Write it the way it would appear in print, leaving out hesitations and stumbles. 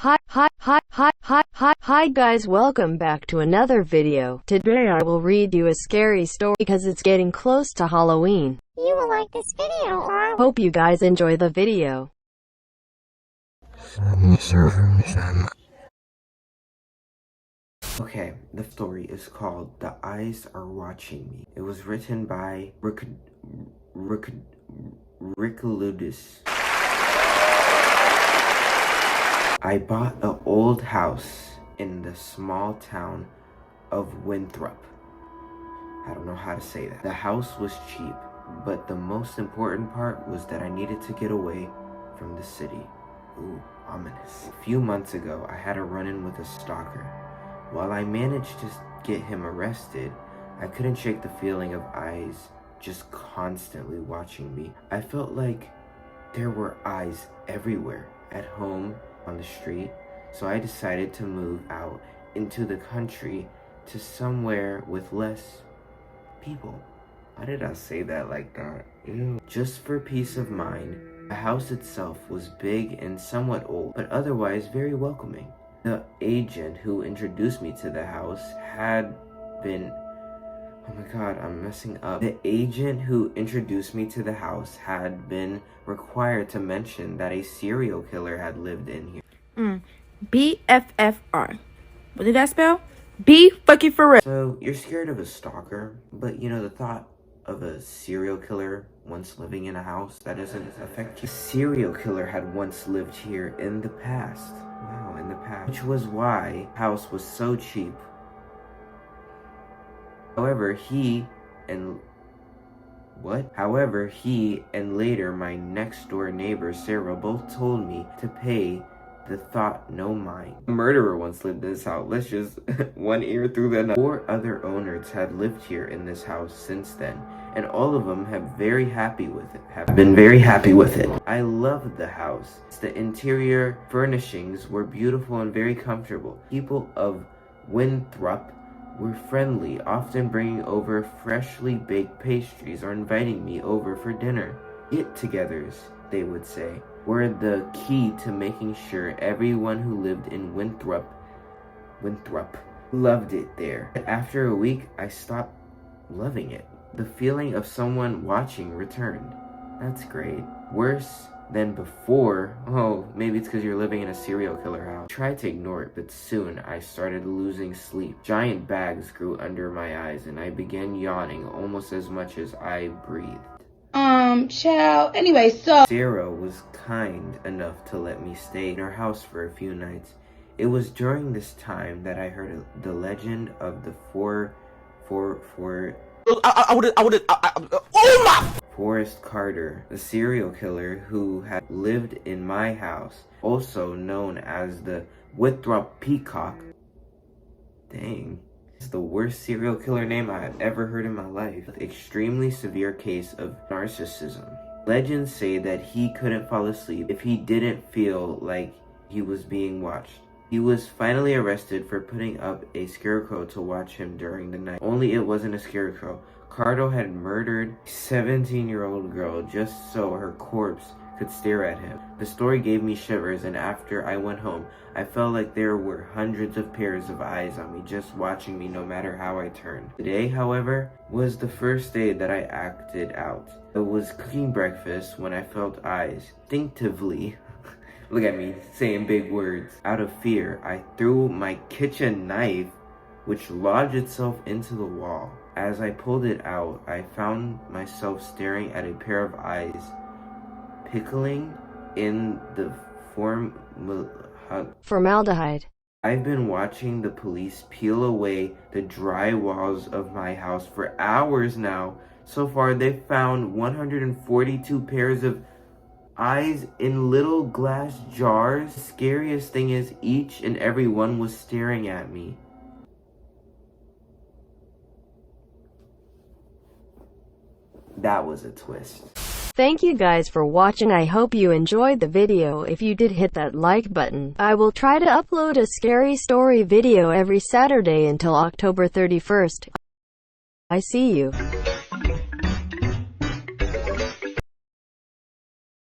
Hi guys, welcome back to another video. Today I will read you a scary story because it's getting close to Halloween. You will like this video, or Hope you guys enjoy the video. Okay, the story is called The Eyes Are Watching Me. It was written by Rickaludis. I bought an old house in the small town of Winthrop. I don't know how to say that. The house was cheap, but the most important part was that I needed to get away from the city. Ooh, ominous. A few months ago, I had a run-in with a stalker. While I managed to get him arrested, I couldn't shake the feeling of eyes just constantly watching me. I felt like there were eyes everywhere, at home, on the street, so I decided to move out into the country to somewhere with less people. Why did I say that like that? Ew. Just for peace of mind. The house itself was big and somewhat old, but otherwise very welcoming. The agent who introduced me to the house had been... Oh my god, I'm messing up. The agent who introduced me to the house had been required to mention that a serial killer had lived in here. BFFR. What did that spell? B fucking for real. So, you're scared of a stalker, but you know, the thought of a serial killer once living in a house, that doesn't affect you. A serial killer had once lived here in the past. Wow, in the past. Which was why the house was so cheap. However, he and later my next door neighbor Sarah both told me to pay the thought no mind. A murderer once lived in this house. Let's just one ear through the other. 4 other owners had lived here in this house since then, and all of them have been very happy with it. I loved the house. The interior furnishings were beautiful and very comfortable. People of Winthrop were friendly, often bringing over freshly baked pastries or inviting me over for dinner. Get-togethers, they would say, were the key to making sure everyone who lived in Winthrop loved it there. After a week, I stopped loving it. The feeling of someone watching returned. That's great. Worse than before. Oh, maybe it's because you're living in a serial killer house. I tried to ignore it, but soon I started losing sleep. Giant bags grew under my eyes, and I began yawning almost as much as I breathed. Child. Anyway, so Sarah was kind enough to let me stay in her house for a few nights. It was during this time that I heard the legend of the Forrest Carter, the serial killer who had lived in my house, also known as the Winthrop Peacock. Dang. It's the worst serial killer name I have ever heard in my life. Extremely severe case of narcissism. Legends say that he couldn't fall asleep if he didn't feel like he was being watched. He was finally arrested for putting up a scarecrow to watch him during the night. Only it wasn't a scarecrow. Cardo had murdered a 17-year-old girl just so her corpse could stare at him. The story gave me shivers, and after I went home, I felt like there were hundreds of pairs of eyes on me just watching me no matter how I turned. Today, however, was the first day that I acted out. I was cooking breakfast when I felt eyes. Instinctively, look at me saying big words. Out of fear, I threw my kitchen knife, which lodged itself into the wall. As I pulled it out, I found myself staring at a pair of eyes, pickling in the Formaldehyde. I've been watching the police peel away the dry walls of my house for hours now. So far, they've found 142 pairs of eyes in little glass jars. The scariest thing is each and every one was staring at me. That was a twist. Thank you guys for watching. I hope you enjoyed the video. If you did, hit that like button. I will try to upload a scary story video every Saturday until October 31st. I see you.